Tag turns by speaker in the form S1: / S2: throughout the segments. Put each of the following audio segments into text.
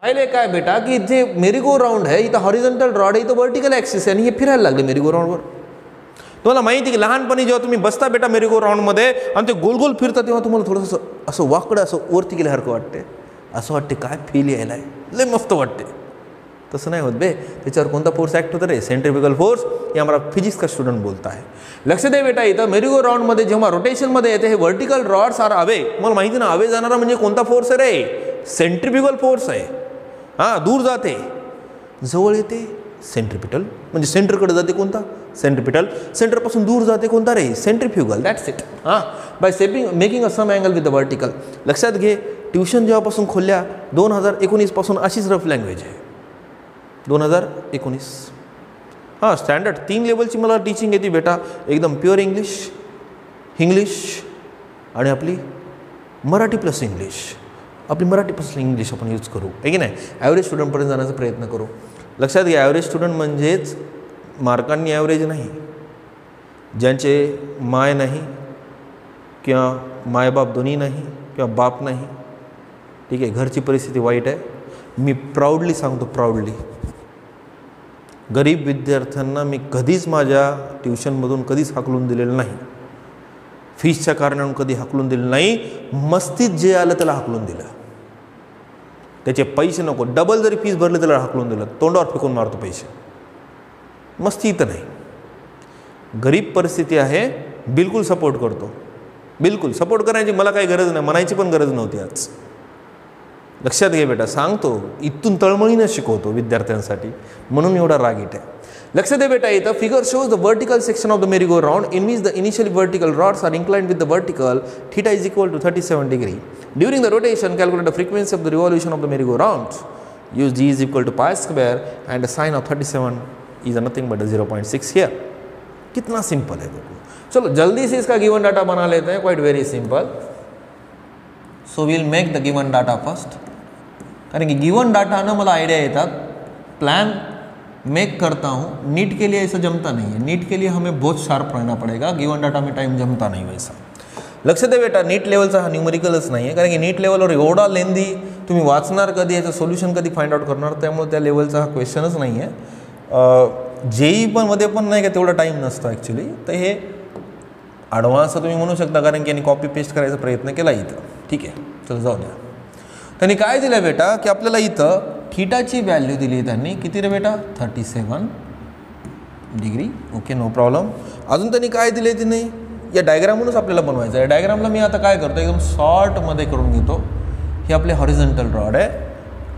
S1: पाहिले काय बेटा की जे मेरी गो राऊंड आहे इथं हॉरिझॉन्टल रॉड आहे, इथं व्हर्टिकल ॲक्सिस आहे आणि हे फिरायला लागले मेरी गो राऊंडवर. तुम्हाला माहिती की लहानपणी जेव्हा तुम्ही बसता बेटा मेरी गो राऊंडमध्ये आणि ते गोल गोल फिरतात तेव्हा तुम्हाला थोडंसं असं वाकडं असं वरती गेल्यासारखं वाटते, असं वाटते काय फील यायला आहे, लय मस्त वाटते. तसं नाही होत बे, त्याच्यावर कोणता फोर्स ॲक्ट होतं रे, सेंट्रिफ्युगल फोर्स. हे आम्हाला फिजिक्स का स्टुडंट बोलता आहे. लक्ष दे बेटा, इथं मेरी गो राऊंडमध्ये जेव्हा रोटेशनमध्ये येते हे व्हर्टिकल रॉड्स आर अवे. मला माहिती ना अवे जाणारा म्हणजे कोणता फोर्स आहे रे, सेंट्रिफ्युगल फोर्स आहे. हां, दूर जाते जवळ येते सेंट्रिपिटल, म्हणजे सेंटरकडे जाते कोणता, सेंट्रिपिटल. सेंटरपासून दूर जाते कोणता रे, सेंट्रिफ्युगल. That's it. हां, by making a some angle with the vertical. लक्षात घे, ट्युशन जेव्हापासून खोलल्या 2019 पासून अशीच रफ लँग्वेज आहे. 2019 हां, स्टँडर्ड 3 लेवलची मला टीचिंग येते बेटा. एकदम प्युअर इंग्लिश आणि आपली मराठी प्लस इंग्लिश. आपली मराठी प्लस इंग्लिश आपण यूज करू, आहे की नाही. ॲव्हरेज स्टुडंटपर्यंत जाण्याचा प्रयत्न करू. लक्षात घ्या, ॲव्हरेज स्टुडंट म्हणजेच मार्कांनी ॲव्हरेज नाही, ज्यांचे माय नाही किंवा मायबाप दोन्ही नाही किंवा बाप नाही, ठीक आहे, घरची परिस्थिती वाईट आहे. मी प्राऊडली सांगतो, प्राऊडली गरीब विद्यार्थ्यांना मी कधीच माझ्या ट्युशनमधून कधीच हाकलून दिलेलं नाही. फीसच्या कारणानं कधी हाकलून दिलं नाही. मस्तीत जे आलं त्याला हाकलून दिलं. त्याचे पैसे नको, डबल जरी फीस भरले त्याला हाकलून दिलं, तोंडावर फेकून मारतो पैसे. मस्ती इथं नाही. गरीब परिस्थिती आहे, बिलकुल सपोर्ट करतो. बिलकुल सपोर्ट करायची मला काही गरज नाही, म्हणायची पण गरज नव्हती आज. लक्षात घे बेटा, सांगतो इथून तळमळीनं शिकवतो विद्यार्थ्यांसाठी, म्हणून एवढा रागीट आहे. लक्ष दे बेटा, इथं figure shows the vertical section of the merry go round in which the initially vertical rods are inclined with the vertical theta is equal to 37 degree. During the rotation, calculate the frequency of the revolution of the merry go round. Use g is equal to pi square and the sine of 37 is nothing but a 0.6 here. कितना simple है देखो. चलो जल्दी से इसका given data बना लेते हैं. Quite very simple. So will make the given data first. कारण कि गिवन डाटा ना मला आइडिया येतात, प्लान मेक करता हूँ. नीट के लिए ऐसा जमता नहीं है. नीट के लिए हमें बहुत शार्प रहना पड़ेगा. गिवन डाटा में टाइम जमता नहीं वैसा. लक्ष दे बेटा, नीट लेवलचा हा न्यूमरिकलच नाही आहे. कारण की नीट लेवलवर एवढा लेंदी तुम्ही वाचणार कधी, याचं सोल्युशन कधी फाइंड आउट करणार, त्यामुळे त्या लेवलचा हा क्वेश्चनच नाही आहे. जेई पण मध्ये पण नाही का तेवढा टाईम नसतो ॲक्च्युली. तर हे ॲडव्हान्स तुम्ही म्हणू शकता, कारण की यांनी कॉपी पेस्ट करायचा प्रयत्न केला इथं. ठीक आहे, चल जाऊ द्या. त्यांनी काय दिलं बेटा की आपल्याला इथं थीटाची व्हॅल्यू दिली त्यांनी. किती रे बेटा, 37 डिग्री. Okay, no problem. अजून त्यांनी काय दिले ते नाही, या डायग्रामवरूनच आपल्याला बनवायचं आहे. डायग्रामला मी आता काय करतो, एकदम शॉर्टमध्ये करून घेतो. हे आपले हॉरिझॉन्टल रॉड आहे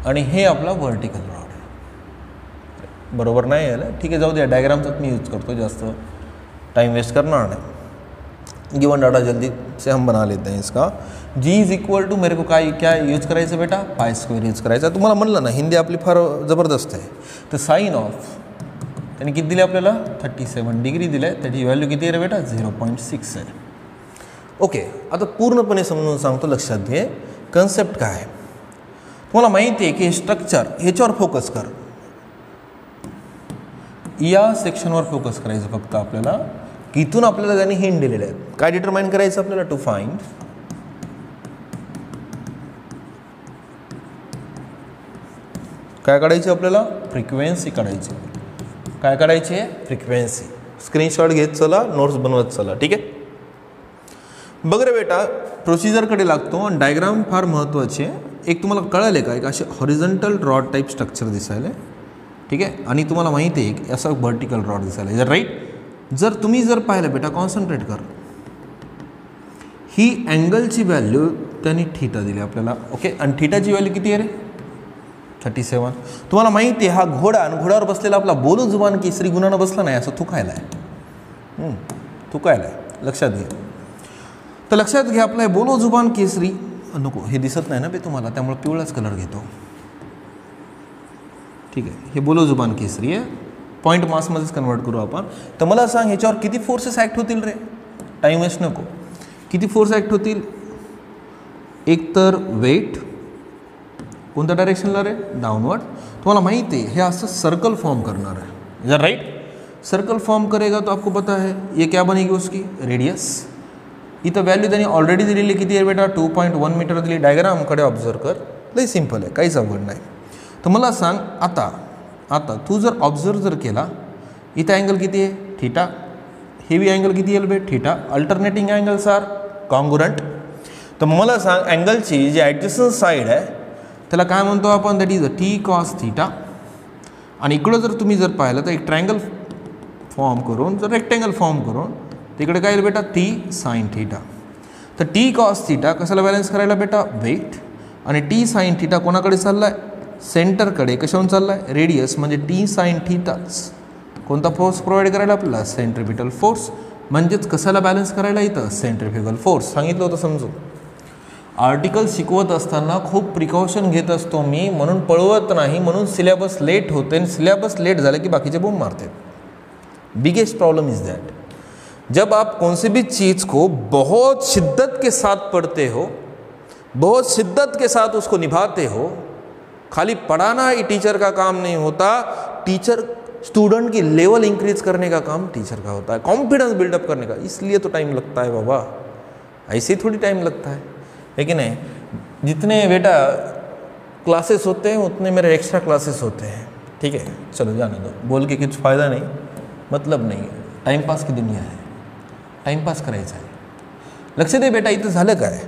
S1: आणि हे आपला व्हर्टिकल रॉड आहे. बरोबर नाही यायला, ठीक आहे, जाऊ द्या. डायग्रामचाच मी यूज करतो, जास्त टाइम वेस्ट करणार नाही. गिवन डाटा जल्दी से हम बना लेते हैं इसका. जी इज इक्वल टू मेरे को क्या यूज करायचं बेटा, पाय स्क्वेअर यूज करायचा. तुम्हाला म्हणलं ना, हिंदी आपली फार जबरदस्त आहे. तर साईन ऑफ त्यांनी किती दिले आपल्याला, 37 डिग्री दिले. त्याची व्हॅल्यू किती आहे रे बेटा, 0.6 आहे. ओके, आता पूर्णपणे समजून सांगतो. लक्षात घे कन्सेप्ट काय आहे. तुम्हाला माहिती आहे की हे स्ट्रक्चर, ह्याच्यावर फोकस कर, या सेक्शनवर फोकस करायचं फक्त आपल्याला. की इथून आपल्याला त्यांनी हिंट दिलेले आहेत. काय डिटरमाइन करायचं आपल्याला, टू फाइंड काय काढायची आपल्याला, फ्रिक्वेन्सी काढायची. काय काढायची आहे, फ्रिक्वेन्सी. स्क्रीनशॉट घेत चला, नोट्स बनवत चला. ठीक आहे, बघ रे बेटा, प्रोसिजरकडे लागतो आणि डायग्राम फार महत्त्वाची आहे. एक तुम्हाला कळाले का, एक असे हॉरिझॉन्टल रॉड टाईप स्ट्रक्चर दिसायला, ठीक आहे, आणि तुम्हाला माहिती आहे की असं व्हर्टिकल रॉड दिसायला, जर राईट. जर तुम्ही जर पाहिलं बेटा, कॉन्सन्ट्रेट कर, ही अँगलची व्हॅल्यू त्यांनी थीटा दिली आपल्याला. ओके, आणि थीटाची व्हॅल्यू किती आहे रे, 37. तुम्हाला माहिती आहे हा घोडा, आणि घोड्यावर बसलेला आपला बोलू जुबान केसरी गुणानं बसला नाही, असं थुकायला आहे, थुकायला आहे. लक्षात घ्या. तर लक्षात घ्या, आपला हे बोलो जुबान केसरी नको, हे दिसत नाही ना बे तुम्हाला, त्यामुळे पिवळाच कलर घेतो. ठीक आहे, हे बोलो जुबान केसरी आहे. पॉईंट मासमध्येच कन्वर्ट करू आपण. तर मला सांग, ह्याच्यावर किती फोर्सेस ॲक्ट होतील रे, टाईम वेस्ट नको. किती फोर्स ॲक्ट होतील, एक तर वेट, कोणत्या डायरेक्शनला रे, डाउनवर्ड. तुम्हाला माहिती आहे हे असं सर्कल फॉर्म करणार है, इधर राइट. सर्कल फॉर्म करेगा तो आपको पता है ये क्या बनेगी उसकी, रेडियस. इथं व्हॅल्यू त्यांनी ऑलरेडी दिलेली किती आहे बेटा, 2.1 मीटर दिली. डायग्रामकडे ऑब्झर्व कर, लई सिंपल आहे, काहीच अवघड नाही. तर मला सांग आता तू जर ऑब्झर्व जर केला, इथं अँगल किती आहे? थीटा. हेवी अँगल किती येईल बे? Theta. Alternating angles are congruent. तर मला सांग अँगलची जी ॲडजस्टंट साईड आहे त्याला काय म्हणतो आपण? That is a T cos theta. आणि इकडं जर तुम्ही जर पाहिलं तर एक ट्रायंगल फॉर्म करून, जर रेक्टँगल फॉर्म करून तिकडे काय येईल बेटा? T sine theta. तर टी कॉस थीटा कशाला बॅलन्स करायला बेटा? वेट. आणि टी साइन थीटा कोणाकडे चालला आहे? सेंटरकडे. कशावरून चालला आहे? रेडियस म्हणजे टी साइन थीटाच. कोणता फोर्स प्रोव्हाइड करायला आपल्याला? Centripetal force. म्हणजेच कशाला बॅलन्स करायला? इथं सेंट्रिफ्युगल फोर्स. सांगितलं होतं समजून. आर्टिकल शिकवत असताना खूप प्रिकॉशन घेत असतो मी, म्हणून पळवत नाही, म्हणून सिलेबस लेट होते. आणि सिलेबस लेट झालं की बाकीचे बूम मारते. बिगेस्ट प्रॉब्लम इज दैट जब आप कौन सी भी चीज़ को बहुत शिद्दत के साथ पढ़ते हो, बहुत शिद्दत के साथ उसको निभाते हो, खाली पढ़ाना ही टीचर का काम नहीं होता, टीचर स्टूडेंट की लेवल इंक्रीज करने का काम टीचर का होता है, कॉन्फिडेंस बिल्डअप करने का. इसलिए तो टाइम लगता है बाबा, ऐसे ही थोड़ी टाइम लगता है. लेकिन नहीं, जितने बेटा क्लासेस होते हैं उतने मेरे एक्स्ट्रा क्लासेस होते हैं. ठीक है, चलो जाने दो, बोल के कुछ फ़ायदा नहीं, मतलब नहीं. टाइमपास की दुनिया आहे, टाइमपास करायचा आहे. लक्ष दे बेटा, इथं झालं काय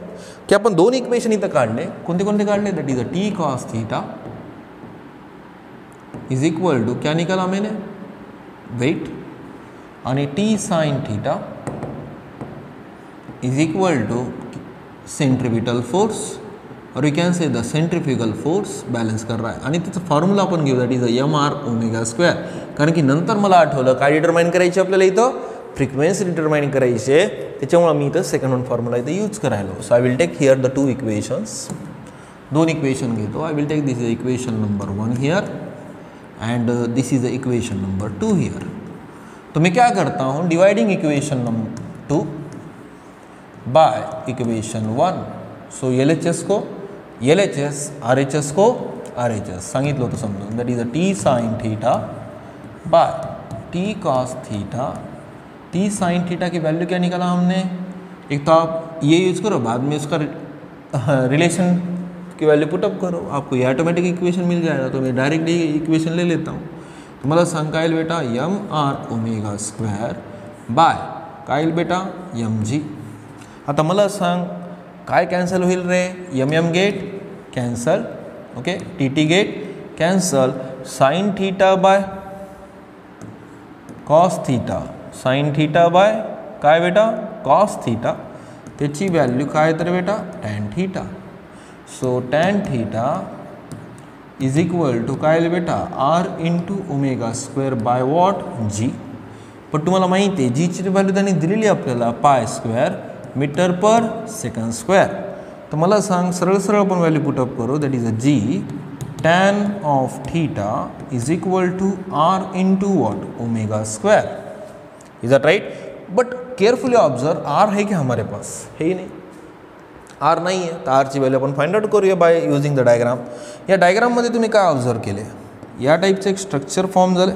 S1: की आपण दोन इक्वेशन इथं काढले. कोणते कोणते काढले? That is a T cos theta is equal to, क्या निकाला मैंने? वेट. आणि T sine theta is equal to centripetal force, और you can say the centrifugal force balance कर रहा है. आणि त्याचं फॉर्म्युला आपण घेऊ, that is a M R omega square. कारण की नंतर मला आठवलं काय डिटरमाइन करायचे आपल्याला? इथं फ्रिक्वेन्सी डिटरमाइन करायचे. त्याच्यामुळे मी इथं सेकंड वन फॉर्म्युला इथं यूज करायलो. So I will take here the two equations. दोन इक्वेशन घेतो. I will take this is equation number 1 here and this is the equation number 2 here. तो मैं क्या करता हूँ? Dividing equation number 2 by equation 1. So LHS को LHS, RHS को RHS सांगितलं होतं समजून. That is a T sine theta by T cos theta. T sine theta की वैल्यू क्या निकाला हमने? एक तो आप ये यूज़ करो, बाद में उसका रिलेशन की वैल्यू पुटअप करो, आपको ये ऑटोमेटिक इक्वेशन मिल जाएगा. तो मैं डायरेक्टली इक्वेशन ले लेता हूँ. तो मला सांग काय येईल बेटा? M R omega square by काय येईल बेटा? M G. आता मला सांग काय कॅन्सल होईल रे? M get cancel, okay, T get cancel. Sine theta by cos theta, sine theta by काय बेटा? Cos theta. त्याची व्हॅल्यू काय तर बेटा? Tan theta. So tan theta is equal to काय बेटा? R into omega square by what? G. पण तुम्हाला माहिती आहे जीची व्हॅल्यू त्यांनी दिलेली आपल्याला pi square metre per second square. तर मला सांग सरळ सरळ आपण व्हॅल्यू पुटअप करू. That is a g tan of theta is equal to r into what? Omega square. Is that right? But carefully observe, r है क्या हमारे पास? है ही नहीं, आर नाही आहे. तर आरची व्हॅल्यू आपण फाइंड आउट करूया बाय यूजिंग द डायग्राम. या डायग्राममध्ये तुम्ही काय ऑब्जर्व केले? या टाइपचं एक स्ट्रक्चर फॉर्म झालं.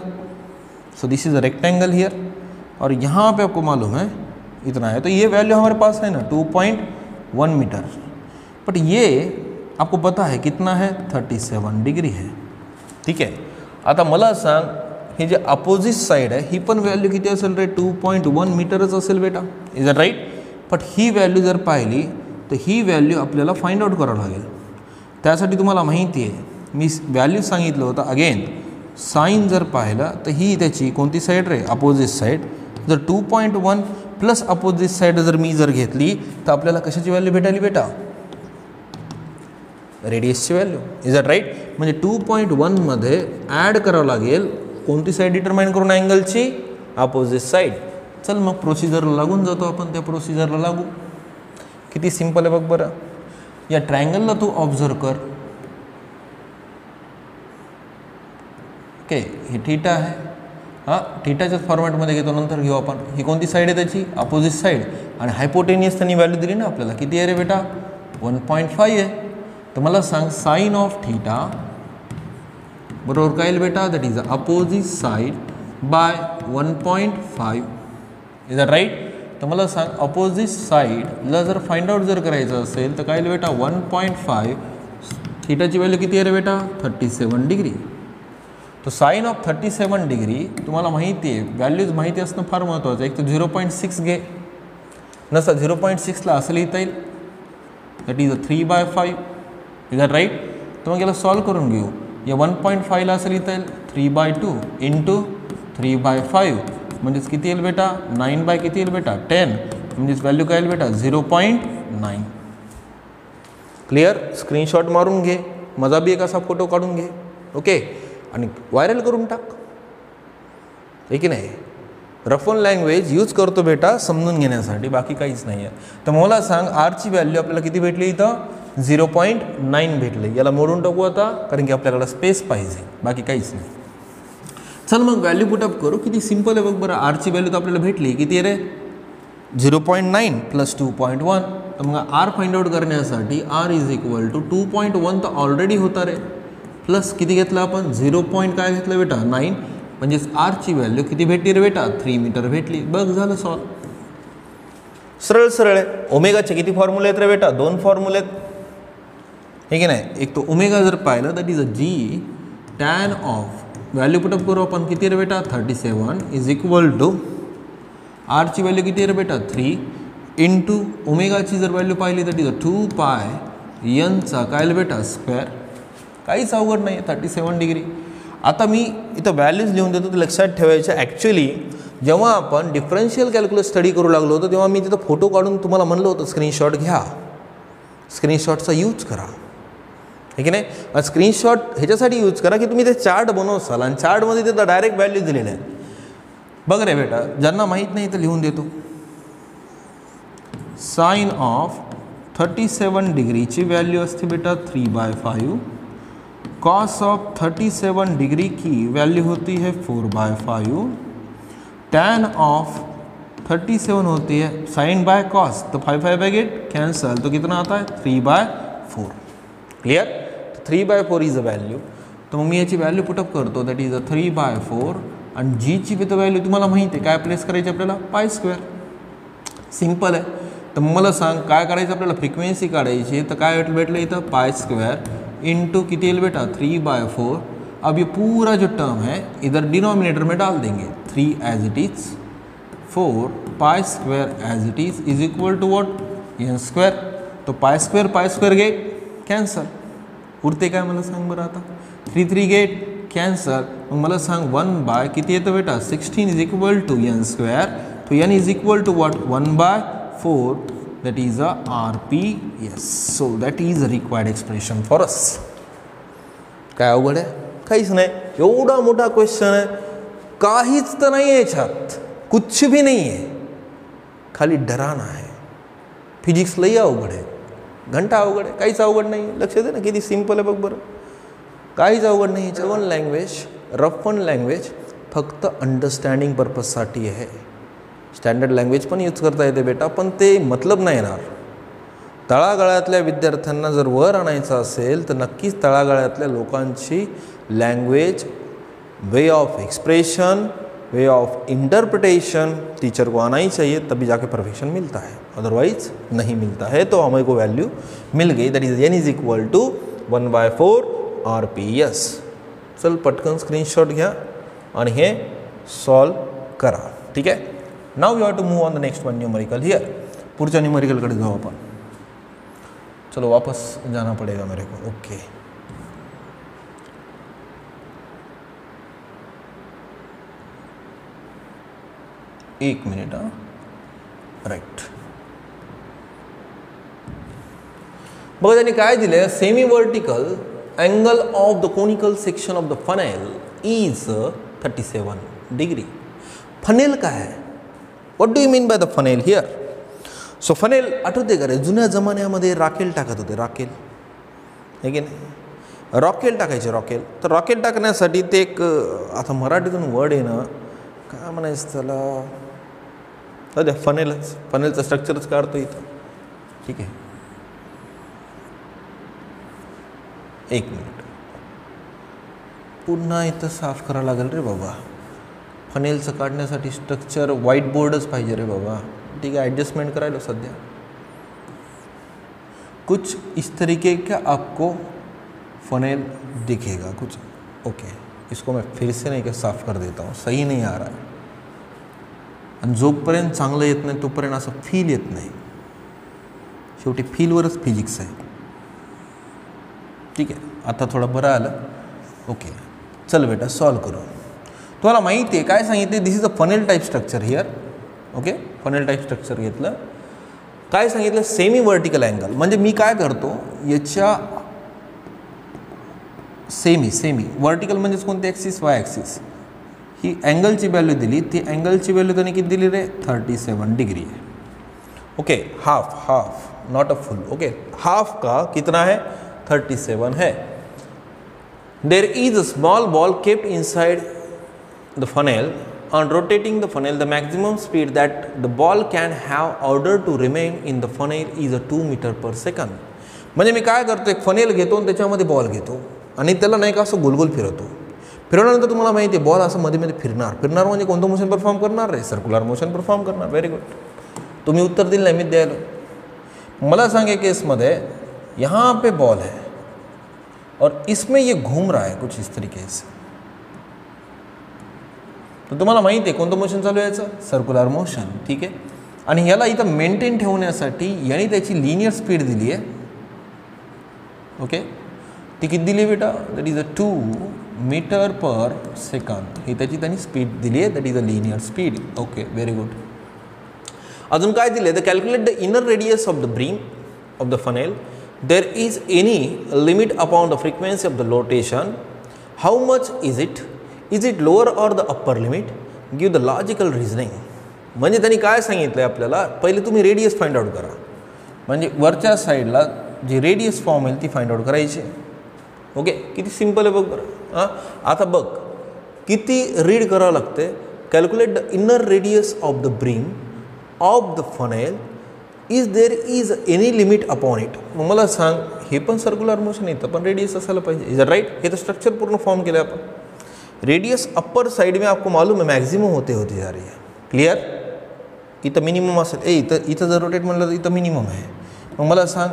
S1: So this is a rectangle here और यहाँ पे आपको मालूम है इतना है. तो ये वैल्यू हमारे पास है ना 2.1 मीटर. बट ये आपको पता है कितना है? 37 डिग्री है. ठीक है. आता मला सांग हे जे अपोजिट साइड आहे ही पण व्हॅल्यू किती असेल रे? 2.1 मीटरच असेल बेटा. Is that right? बट ही व्हॅल्यू जर पाहिली तर ही व्हॅल्यू आपल्याला फाइंड आउट करावं लागेल. त्यासाठी तुम्हाला माहिती आहे मी व्हॅल्यू सांगितलं होतं. अगेन साइन जर पाहिलं तर ही त्याची कोणती साईड रे? Opposite side. जर 2.1 प्लस अपोजिट साईड जर मी जर घेतली तर आपल्याला कशाची व्हॅल्यू भेटायली बेटा? रेडियसची व्हॅल्यू. Is that right? म्हणजे 2.1 मध्ये ॲड करावं लागेल कोणती साईड डिटरमाइन करून? अँगलची अपोजिट साईड. चल मग प्रोसिजरला लागून जातो आपण. त्या प्रोसिजरला लागू. किती सिंपल आहे बघ बरं. या ट्रायंगलला तू ऑब्झर्व कर. ओके, ही थीटा आहे. हां, थीटाच्याच फॉर्मॅटमध्ये घेतो, नंतर घेऊ आपण. ही कोणती साईड आहे त्याची? Opposite side. आणि हायपोटेनियस त्यांनी व्हॅल्यू दिली ना आपल्याला. किती आहे रे बेटा? 1.5 आहे. तर मला सांग साइन ऑफ थीटा बरोबर काय येईल बेटा? That is opposite side by 1.5. Is that right? तर मला सांग अपोजिट साईडला जर फाइंड आउट जर करायचं असेल तर काय येईल बेटा? 1.5 थीटाची व्हॅल्यू किती आहे रे बेटा 37 डिग्री. तो साइन ऑफ 37 डिग्री तुम्हाला माहिती आहे, व्हॅल्यूज माहिती असणं फार महत्त्वाचं. एक तर 0.6 घे, नसा 0.6ला असं लिहिता येईल, that is a 3/5. Is that right? तर मग याला सॉल्व करून घेऊ. या 1.5ला असं लिहिता येईल 3/2 इंटू 3/5 म्हणजेच किती येईल बेटा 9 किती येईल बेटा 10 म्हणजेच व्हॅल्यू काय येईल बेटा 0.9. क्लिअर? स्क्रीनशॉट मारून घे, माझा बी एक असा फोटो काढून घे. ओके, आणि व्हायरल करून टाक. आहे की नाही? रफ ऑन लँग्वेज यूज करतो बेटा समजून घेण्यासाठी, बाकी काहीच नाही आहे. तर मला सांग आरची व्हॅल्यू आपल्याला किती भेटली इथं 0.9 भेटले. याला मोडून टाकू आता, कारण की आपल्याकडे स्पेस पाहिजे, बाकी काहीच नाही. चल मग व्हॅल्यू पुटअप करू. किती सिम्पल आहे बघ बरं. आरची व्हॅल्यू तर आपल्याला भेटली, किती आहे रे 0.9 प्लस 2.1. तर मग आर फाइंड आउट करण्यासाठी आर इज इक्वल टू 2.1 तर ऑलरेडी होता रे, प्लस किती घेतलं आपण 0. काय घेतलं बेटा 9 म्हणजेच आरची व्हॅल्यू किती भेटली रे बेटा 3 मीटर भेटली. बघ झालं सॉल्व. सरळ सरळ आहे. ओमेगाचे किती फॉर्म्युले आहेत रे बेटा 2 फॉर्म्युले आहेत. हे की नाही? एक तो ओमेगा जर पाहिलं that is a g tan of value put up करू आपण किती रे बेटा 37 इज इक्वल टू आरची व्हॅल्यू किती आहे रे बेटा 3 इंटू ओमेगाची जर व्हॅल्यू पाहिली दॅट इज अ 2π एनचा काय बेटा स्क्वेअर. काहीच अवघड नाही 37 डिग्री. आता मी इथं व्हॅल्यूज लिहून देतो, तर लक्षात ठेवायचं. ॲक्च्युली जेव्हा आपण डिफरन्शियल कॅल्क्युलस स्टडी करू लागलो होतो तेव्हा मी तिथं फोटो काढून तुम्हाला म्हणलं होतं स्क्रीनशॉट घ्या, स्क्रीनशॉटचा यूज करा. हे की नाही? स्क्रीनशॉट ह्याच्यासाठी यूज करा की तुम्ही ते चार्ट बनवसाल आणि चार्टमध्ये तिथं डायरेक्ट व्हॅल्यू दिलेल्या आहेत. बघ रे बेटा, ज्यांना माहीत नाही तर लिहून देतो. साइन ऑफ 37 डिग्रीची व्हॅल्यू असते बेटा 3/5. कॉस ऑफ 37 डिग्री की वैल्यू होती है 4/5. टैन ऑफ 37 होती है साइन बाय कॉस, तो 5 गेट कैंसल, तो कितना आता है 3/4. क्लियर? 3/4 is a value. तो मग मी याची व्हॅल्यू पुटअप करतो दॅट इज अ 3/4 आणि जीची विथ व्हॅल्यू तुम्हाला माहिती आहे काय प्लेस करायची आपल्याला π². सिंपल आहे. तर मला सांग काय करायचं आपल्याला फ्रिक्वेन्सी काढायची. तर काय भेटलं इथं π² इंटू किती येईल बेटा 3/4. अब ये पूरा जो टर्म है इधर डिनोमिनेटर में डाल देंगे 3 as it is 4π² as it is equal to what n². तो π² गेट कॅन्सल. उरते काय मला सांग बरं आता 3 गेट कॅन्सल. मग मला सांग 1 किती येतं बेटा 16 इज इक्वल टू n². तो n is equal to what 1/4. that is a RPS. so that is a required expression for us. काय अवघड आहे? काहीच नाही. एवढा मोठा क्वेश्चन आहे, काहीच तर नाही आहे याच्यात, कुछ भी नाही आहे, खाली डराना आहे. फिजिक्स लई अवघड आहे, घंटा अवघड आहे, काहीच अवघड नाही. लक्ष दे ना किती सिंपल आहे बघ बरं. काहीच अवघड नाही. Rough language, rough on language फक्त अंडरस्टँडिंग पर्पजसाठी आहे. स्टँडर्ड लँग्वेज पण यूज करता येते बेटा, पण ते मतलब नाही येणार. तळागाळातल्या विद्यार्थ्यांना जर वर आणायचं असेल तर नक्कीच तळागाळातल्या लोकांची language, way of expression, way of interpretation teacher को आना ही चाहिए, तभी जाके परफेक्शन मिलता है, अदरवाइज नहीं मिलता है. तो हमें को वैल्यू मिल गई that is n is equal to 1/4 RPS. चल पटकन स्क्रीनशॉट घ्या आणि हे सॉल्व करा. ठीक आहे. Now we have to move on the next one numerical here. पुढच्या न्यूमेरिकलकडे जाऊ आपण. चलो वापस जाना पड़ेगा मेरे को. ओके एक मिनिट. हाँ राईट. बघा त्यांनी काय दिले, semi vertical angle of the conical section of the funnel is 37 degree. Funnel काय आहे? What do you mean by the funnel here? So funnel आठवते का रे, जुन्या जमान्यामध्ये राखेल टाकत होते, राखेल, हे की नाही, रॉकेल टाकायचे, रॉकेल. तर रॉकेल टाकण्यासाठी ते एक आता मराठीतून वर्ड आहे ना, काय म्हणायचं त्याला, सध्या फनेलच, फनेलचं स्ट्रक्चरच काढतो इथं. ठीक आहे, एक मिनिट पुन्हा इथं साफ करावं लागेल रे बाबा. फनेलचं काढण्यासाठी स्ट्रक्चर व्हाईट बोर्डच पाहिजे रे बाबा. ठीक आहे, एडजस्टमेंट करायला सध्या. कुछ इस तरीके का आपको फनेल दिखेगा कुछ। ओके, इसको मैं फिर से नाही का साफ कर देता हूँ, सही नहीं आ रहा है। आणि जोपर्यंत चांगलं येत नाही तोपर्यंत असं फील येत नाही, शेवटी फीलवरच फिजिक्स आहे। ठीक आहे, आता थोडं बरं आलं। ओके, चल बेटा सॉल्व करू। तुम्हाला माहिती आहे काय सांगितले, this is a funnel type structure here. Okay, funnel type structure घेतलं, काय सांगितलं, सेमी वर्टिकल अँगल, म्हणजे मी काय करतो याच्या सेमी वर्टिकल म्हणजेच कोणते, ॲक्सिस वाय ॲक्सिस, ही अँगलची व्हॅल्यू दिली, ती अँगलची व्हॅल्यू त्याने किती दिली रे, 37 डिग्री है। Okay, half not a full. Okay, half का कितना है, 37 है। There is a small ball kept inside the funnel. On rotating the funnel, the maximum speed that the ball can have order to remain in the funnel is a 2 meter per second। म्हणजे मी काय करतो, एक funnel घेतो आणि त्याच्यामध्ये ball घेतो आणि त्याला नाही का असं गोलगोल फिरवतो। फिरवल्यानंतर तुम्हाला माहिती आहे बॉल असं मध्ये मध्ये फिरणार म्हणजे कोणतं मोशन परफॉर्म करणार रे, सर्क्युलर मोशन परफॉर्म करणार। व्हेरी गुड, तुम्ही उत्तर दिलं नाही, मी द्यायला। मला सांगे केसमध्ये यहाँ पे बॉल है और इसमें ये घूम रहा है कुछ इस तरीके से, तर तुम्हाला माहिती आहे कोणतं मोशन चालू आहे याचं, सर्क्युलर मोशन। ठीक आहे, आणि याला इथं मेंटेन ठेवण्यासाठी याने त्याची लिनियर स्पीड दिली आहे। ओके, ती किती दिली बेटा, that is a 2 meter per second, ही त्याची त्यांनी स्पीड दिली आहे, that is a linear speed. Okay, very good. अजून काय दिले, the calculate the inner radius of the brim of the funnel, there is any limit upon the frequency of the rotation, how much is it lower or the upper limit, give the logical reasoning. म्हणजे त्यांनी काय सांगितलं आहे आपल्याला, पहिले तुम्ही radius find out करा, म्हणजे वरच्या साईडला जी रेडियस फॉर्म होईल ती फाइंड आउट करायची। ओके, किती सिंपल आहे बघ बरं। हां, आता बघ किती रीड करावं लागते, calculate the inner radius of the brim of the funnel, is there is any limit upon it. मग मला सांग, हे पण सर्क्युलर मोशन येतं पण रेडियस असायला पाहिजे, इज अ राइट। हे तर स्ट्रक्चर पूर्ण फॉर्म केलं आपण। रेडियस अपर साइड में आपको मालूम है मैक्सिमम होते जा रही है, क्लियर। इथं मिनिमम असेल, इथं जर रोटेट म्हणलं तर इथं मिनिमम आहे। मग मला सांग,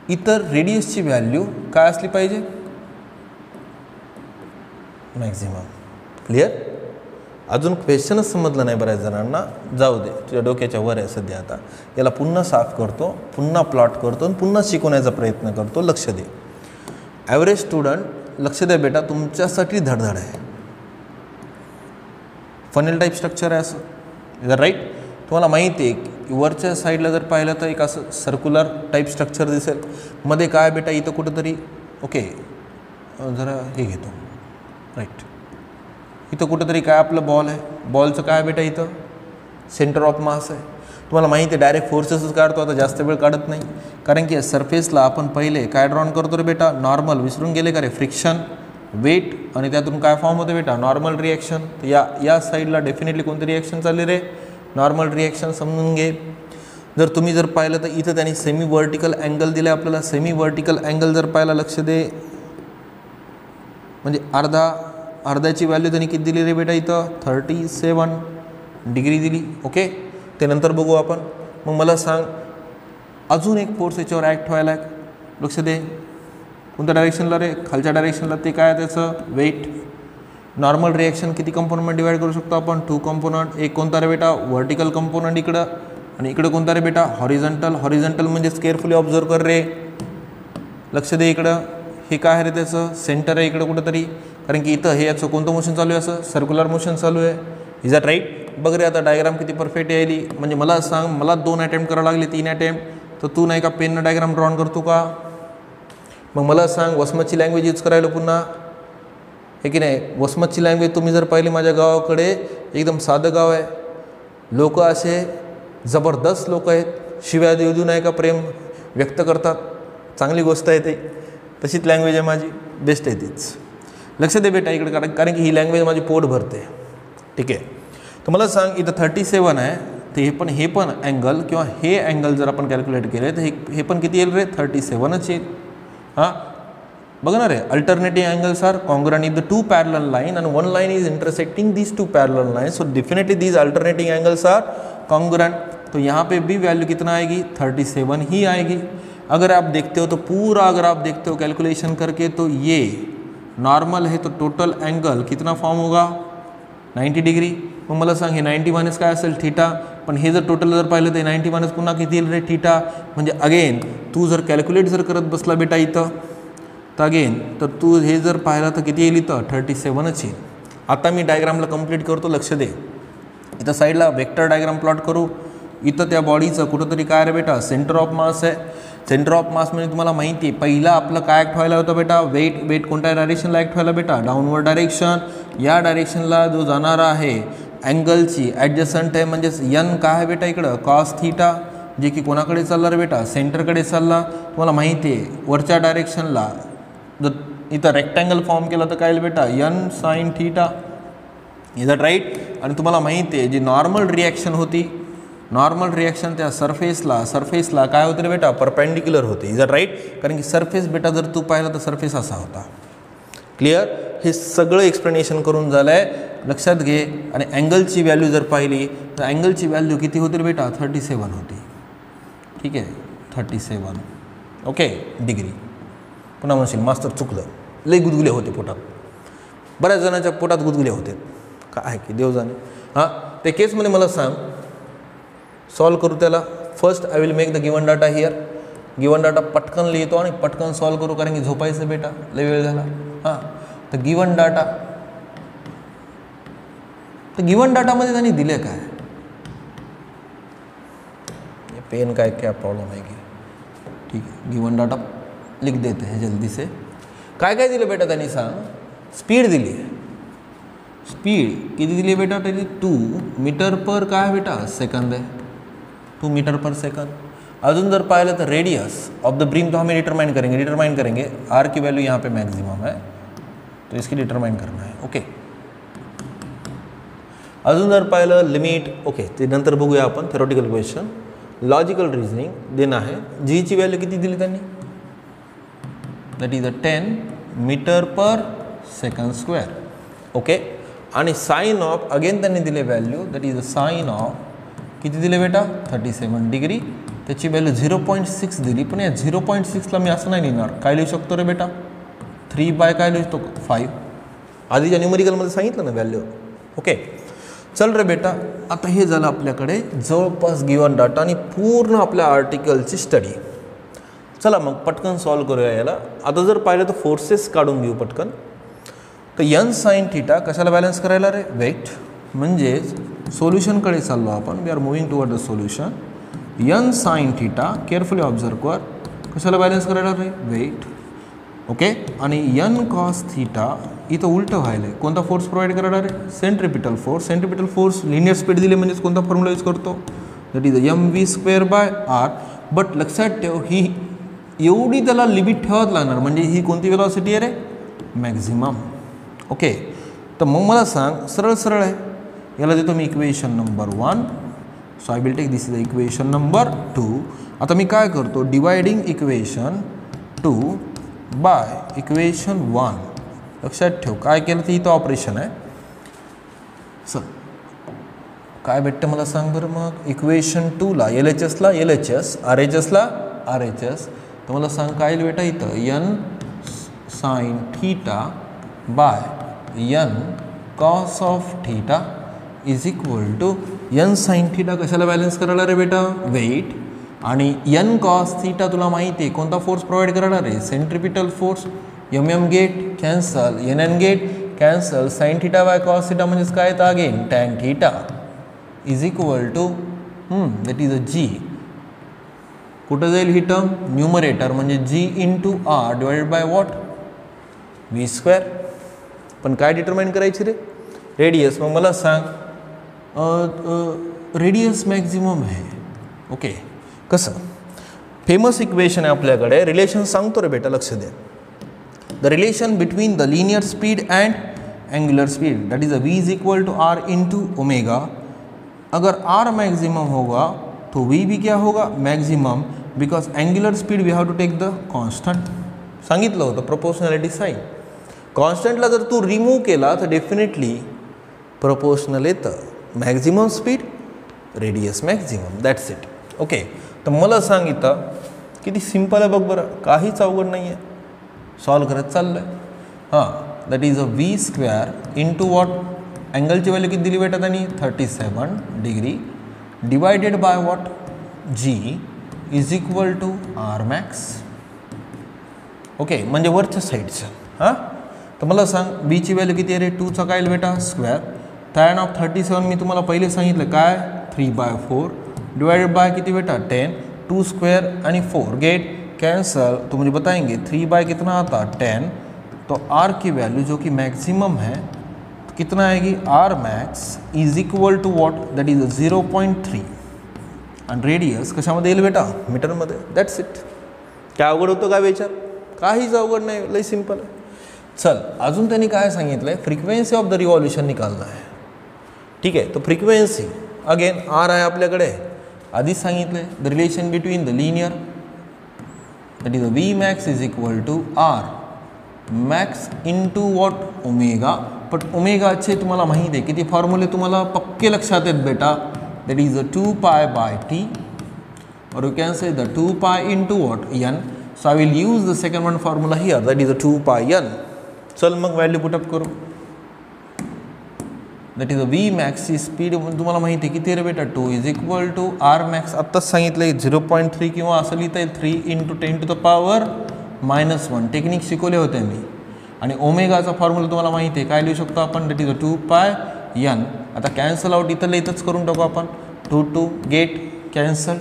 S1: इतर रेडियसची व्हॅल्यू काय असली पाहिजे, मॅक्झिमम। क्लियर, अजून क्वेश्चनच समजलं नाही बऱ्याच जणांना, जाऊ दे, तुझ्या डोक्याच्या वर आहे सध्या। आता याला पुन्हा साफ करतो, पुन्हा प्लॉट करतो आणि पुन्हा शिकवण्याचा प्रयत्न करतो, लक्ष दे। ॲव्हरेज स्टुडंट लक्ष द्या बेटा, तुमच्यासाठी धडधड आहे। फनेल टाईप स्ट्रक्चर आहे असं, इज राईट। तुम्हाला माहिती आहे की वरच्या साईडला जर पाहिलं तर एक असं सर्क्युलर टाईप स्ट्रक्चर दिसेल, मध्ये काय बेटा इथं कुठंतरी, ओके जरा हे घेतो, राईट, इथं कुठंतरी काय आपलं बॉल आहे, बॉलचं काय बेटा इथं सेंटर ऑफ मास आहे। तुम्हाला माहिती आहे डायरेक्ट फोर्सेसच काढतो, आता जास्त वेळ काढत नाही, कारण की सरफेसला आपण पहिले काय ड्रॉन करतो रे बेटा, नॉर्मल, विसरून गेले का रे, फ्रिक्शन, वेट, आणि त्यातून काय फॉर्म होते बेटा, नॉर्मल रिॲक्शन। तर या साईडला डेफिनेटली कोणती रिॲक्शन चालली रे, नॉर्मल रिॲक्शन, समजून घे। जर तुम्ही जर पाहिलं तर इथं त्यांनी सेमी वर्टिकल अँगल दिले आपल्याला, सेमी वर्टिकल अँगल जर पाहिला, लक्ष दे, म्हणजे अर्ध्याची व्हॅल्यू त्यांनी किती दिली रे बेटा, इथं 37 डिग्री दिली। ओके, ते नंतर बघू आपण। मग मला सांग, अजून एक फोर्स याच्यावर ॲक्ट व्हायला आहे, लक्ष दे, कोणत्या डायरेक्शनला रे, खालच्या डायरेक्शनला, ते काय त्याचं वेट। नॉर्मल रिॲक्शन किती कंपोनंट डिवाइड करू शकतो आपण, 2 कंपोनंट। एक कोणता रे बेटा, व्हर्टिकल कंपोनंट इकडं, आणि इकडं कोणता रे बेटा, हॉरिझॉन्टल म्हणजे केअरफुली ऑब्झर्व कर रे, लक्ष दे इकडं, हे काय आहे रे त्याचं सेंटर आहे इकडं कुठंतरी, कारण की इथं हे याचं कोणतं मोशन चालू आहे, असं सर्क्युलर मोशन चालू आहे, इज दॅट राईट। बघ रे आता डायग्राम किती परफेक्ट यायली, म्हणजे मला सांग, मला 2 अटेम्प्ट करावं लागले, 3 अटेम्प्ट, तर तू नाही का पेननं डायग्राम ड्रॉन करतो का। मग मला सांग, वसमतची लँग्वेज यूज करायला पुन्हा, हे की नाही, वसमतची लँग्वेज तुम्ही जर पाहिली, माझ्या गावाकडे एकदम साधं गाव आहे, लोक असे जबरदस्त लोक आहेत, शिव्या देऊ नाही का प्रेम व्यक्त करतात, चांगली गोष्ट आहे ते, तशीच लँग्वेज आहे माझी, बेस्ट आहे तीच। लक्ष दे बेटा इकडे, कारण की ही लँग्वेज माझी पोट भरते। ठीक आहे, तर मला सांग, इथं 37 आहे, तर हे पण अँगल किंवा हे अँगल जर आपण कॅल्क्युलेट केले तर हे पण किती येईल रे, 37च येईल। हां, बघा रे, alternative angles are congruent if the 2 parallel line and 1 line is intersecting these 2 parallel lines, so definitely these alternating angles are congruent। तो यहाँ पे भी वैल्यू कितना आएगी, 37 ही आएगी। अगर आप देखते हो तो पूरा अगर आप देखते हो कैलकुलेशन करके तो ये नॉर्मल है तो टोटल एंगल कितना फॉर्म होगा 90 डिग्री. मग मला सांग हे 90 मायनस काय असेल थीटा. पण हे जर टोटल जर पाहिलं तर 90 मायनस पुन्हा किती येईल रे थीटा. म्हणजे अगेन तू जर कॅल्क्युलेट जर करत बसला बेटा इथं तर अगेन तर तू हे जर पाहिलं तर किती येईल इथं 37च येईल. आता मी डायग्रामला कंप्लीट करतो, लक्ष दे. इथं साईडला वेक्टर डायग्राम प्लॉट करू. इथं त्या बॉडीचं कुठंतरी काय रे बेटा सेंटर ऑफ मास आहे. सेंटर ऑफ मास म्हणजे तुम्हाला माहिती आहे पहिला आपलं काय ॲक्ट व्हायला होतं बेटा वेट कोणत्या डायरेक्शनला ॲक्ट व्हायला बेटा डाऊनवर्ड डायरेक्शन. या डायरेक्शनला जो जाणारा आहे अँगलची ॲडजस्टंट आहे म्हणजेच यन काय आहे बेटा इकडं कॉस थीटा जे की कोणाकडे चालला रे बेटा सेंटरकडे चालला. तुम्हाला माहिती आहे वरच्या डायरेक्शनला जर इथं रेक्टँगल फॉर्म केला तर काय येईल बेटा N sine theta. Is that right. आणि तुम्हाला माहिती आहे जी नॉर्मल रिॲक्शन होती नॉर्मल रिॲक्शन त्या सरफेसला काय होतं रे बेटा परपेंडिक्युलर होते. Is that right. कारण की सरफेस बेटा जर तू पाहिलं तर सरफेस असा होता. क्लिअर. हे सगळं एक्सप्लेनेशन करून झालं आहे, लक्षात घे. आणि अँगलची व्हॅल्यू जर पाहिली तर अँगलची व्हॅल्यू किती होती रे बेटा 37 होती. ठीक आहे 37 ओके डिग्री. पुन्हा म्हणशील मास्तर चुकलं, लई गुदगुले होते पोटात. बऱ्याच जणांच्या पोटात गुदगुले होते काय की देव जाणे. हां ते केसमध्ये मला सांग सॉल्व करू त्याला. First I will make the given data here. Given data पटकन लिहितो आणि पटकन सॉल्व करू कारण की झोपायचं बेटा लई वेळ झाला. हां तर गिवन डाटा तर गिवन डाटामध्ये त्यांनी दिले काय पेन काय क्या प्रॉब्लेम आहे की ठीक आहे. गिवन डाटा लिख देते हैं जल्दी से. काय काय दिलं बेटा त्यांनी सांग. स्पीड दिली आहे. स्पीड किती दिली बेटा त्याची 2 मीटर पर काय बेटा सेकंद आहे 2 मीटर पर सेकंड. अजून जर पाहिलं तर रेडियस ऑफ द ब्रीम तो हमें डिटरमाइन करेंगे. आर की वैल्यू यहाँ पे मैक्सिमम है तो इसकी डिटरमाइन करना है. ओके अजून जर पाहिलं लिमिट ओके ते नंतर बघूया आपण. थेरोटिकल क्वेश्चन लॉजिकल रिजनिंग देणं आहे. जीची व्हॅल्यू किती दिली त्यांनी that is 10 metre per second square. Okay आणि साइन ऑफ अगेन त्यांनी दिले value that is sine of किती दिले बेटा 37 डिग्री. त्याची व्हॅल्यू 0.6 दिली. पण या 0.6ला मी असं नाही लिहिणार. काय लिहू शकतो रे बेटा 3 बाय काय लिहू शकतो 5. आधीच्या न्यूमेरिकलमध्ये सांगितलं ना व्हॅल्यू. ओके चल रे बेटा आता हे झालं आपल्याकडे जवळपास गिवन डाटा आणि पूर्ण आपल्या आर्टिकलची स्टडी. चला मग पटकन सॉल्व करूया याला. आता जर पाहिलं तर फोर्सेस काढून घेऊ पटकन. तर यन साइन थीटा कशाला बॅलन्स करायला रे वेट म्हणजेच सोल्युशनकडे चाललो आपण. We are moving toward the solution. N sine theta carefully observe कर कशाला बॅलन्स करायला रे वेट. ओके आणि यन कॉस थीटा इथं उलटं व्हायला आहे. कोणता फोर्स प्रोव्हाइड करायला रे centripetal force. Centripetal force linear speed दिली म्हणजेच कोणता फॉर्म्युला यूज करतो दॅट इज mv²/r. बट लक्षात ठेव ही एवढी त्याला लिमिट ठेवावं लागणार म्हणजे ही कोणती वेलॉसिटी आहे रे मॅक्झिमम. ओके तर मग मला सांग सरळ आहे. याला देतो मी equation number 1. So I will take this is the equation number 2. आता मी काय करतो डिवायडिंग इक्वेशन 2 बाय इक्वेशन 1. लक्षात ठेव काय केलं तर इथं ऑपरेशन आहे. सर काय भेटतं मला सांग बरं मग. इक्वेशन 2ला LHSला LHS RHSला RHS. तर मला सांग काय बेटा इथं N sine theta by N cos of theta is equal to N sine theta कशाला बॅलन्स करायला रे बेटा वेट. आणि यन कॉस थीटा तुला माहिती आहे कोणता फोर्स प्रोव्हाइड करायला रे centripetal force. MM get cancel NN get cancel sine theta by cos theta म्हणजेच काय तर again tan theta is equal to that is a G. कुठं जाईल ही टर्म न्यूमरेटर म्हणजे G into R divided by what v². पण काय determine करायची रे रेडियस. मग मला सांग रेडियस मॅक्झिमम आहे. ओके कसं फेमस इक्वेशन आहे आपल्याकडे. रिलेशन सांगतो रे बेटा लक्ष द्या. The relation between the linear speed and angular speed that is v is equal to r into omega. अगर r मैक्सिमम होगा तो v भी क्या होगा maximum because angular speed we have to take the constant. सांगितलं होतं proportionality sign. कॉन्स्टंटला जर तू remove केला तर डेफिनेटली प्रोपोर्शनल येतं. Maximum speed radius maximum that's it. Okay तर मला सांग इथं किती सिंपल आहे बघ बरं, काहीच अवघड नाही आहे, सॉल्व करत चाललं आहे. हां, that is a v square into what, अँगलची व्हॅल्यू किती दिली बेटा त्यांनी 37 degree divided by what g is equal to R max. Okay, म्हणजे वरच्या साईडचं. हां, तर मला सांग बीची व्हॅल्यू किती आहे रे, 2चा काय येईल बेटा स्क्वेअर, tan ऑफ 37 मी तुम्हाला पहिले सांगितलं काय 3/4 डिवाइडेड बाय किती बेटा 10, 2 स्क्वेयर आणि 4 गेट कैंसल, तो मुझे बताएंगे 3 बाय कितना आता 10, तो r की वैल्यू जो कि मैक्सिमम है तो कितना आएगी, r max is equal to what, that is 0.3 आणि रेडियस कशामध्ये येईल बेटा मीटरमध्ये. That's it. काय अवघड होतं काय विचार, काहीच अवघड नाही, लई सिंपल आहे. चल अजून त्यांनी काय सांगितलं आहे, फ्रिक्वेन्सी ऑफ द रिव्हॉल्युशन निकालना आहे. ठीक आहे, तो फ्रिक्वेन्सी अगेन आर आहे आपल्याकडे, आधीच सांगितलं आहे the relation between the linear that is V max is equal to R max into what omega. But ओमेगाचे तुम्हाला माहीत आहे किती फॉर्म्युले तुम्हाला पक्के लक्षात आहेत बेटा, दॅट इज 2π/t और you can say the 2π into what n. So I will use the second one formula here, that is 2πn. चल मग व्हॅल्यू पुटअप करू. दॅट इज व्ही मॅक्सची स्पीड तुम्हाला माहिती आहे किती रे बेटा 2 is equal to R max, आत्ताच सांगितलं आहे 0.3 किंवा असं लिहिता येईल 3 × 10⁻⁻1. टेक्निक शिकवले होते मी. आणि ओमेगाचा फॉर्म्युला तुम्हाला माहिती आहे काय लिहू शकतो आपण, दॅट इज 2πn. आता कॅन्सल आउट इथं इथंच करून टाकू आपण, 2 गेट कॅन्सल,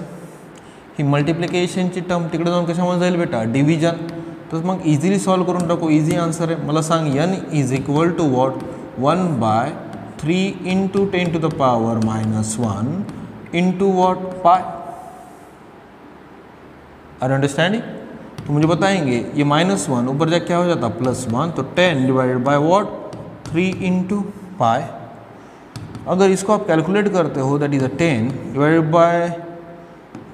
S1: ही मल्टिप्लिकेशनची टर्म तिकडे जाऊन कशामध्ये जाईल बेटा डिव्हिजन. तर मग इझिली सॉल्व करून टाकू, इझी आन्सर आहे. मला सांग n is equal to what 1/3 × 10⁻⁻1 into what pi. Are understanding? तो मुझे बताएंगे ये -1 ऊपर जाके क्या हो जाता +1, तो 10 डिवाइडेड बाय वॉट 3 × पाई. अगर इसको आप कैलकुलेट करते हो दैट इज 10 डिवाइडेड बाय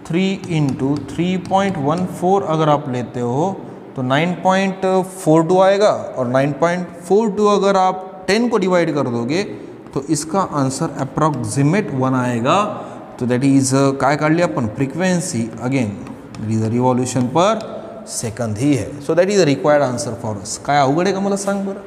S1: 3 × 3.14 अगर आप लेते हो तो 9.42 आएगा, और 9.42 अगर आप 10 को डिवाइड कर दोगे तो इसका आंसर अप्रॉक्सिमेट 1 आएगा. तो दैट इज काय काढली आपण frequency, again that is revolution per second ही है. So that is a required answer for us. काय अवघड आहे का मला सांग बरं.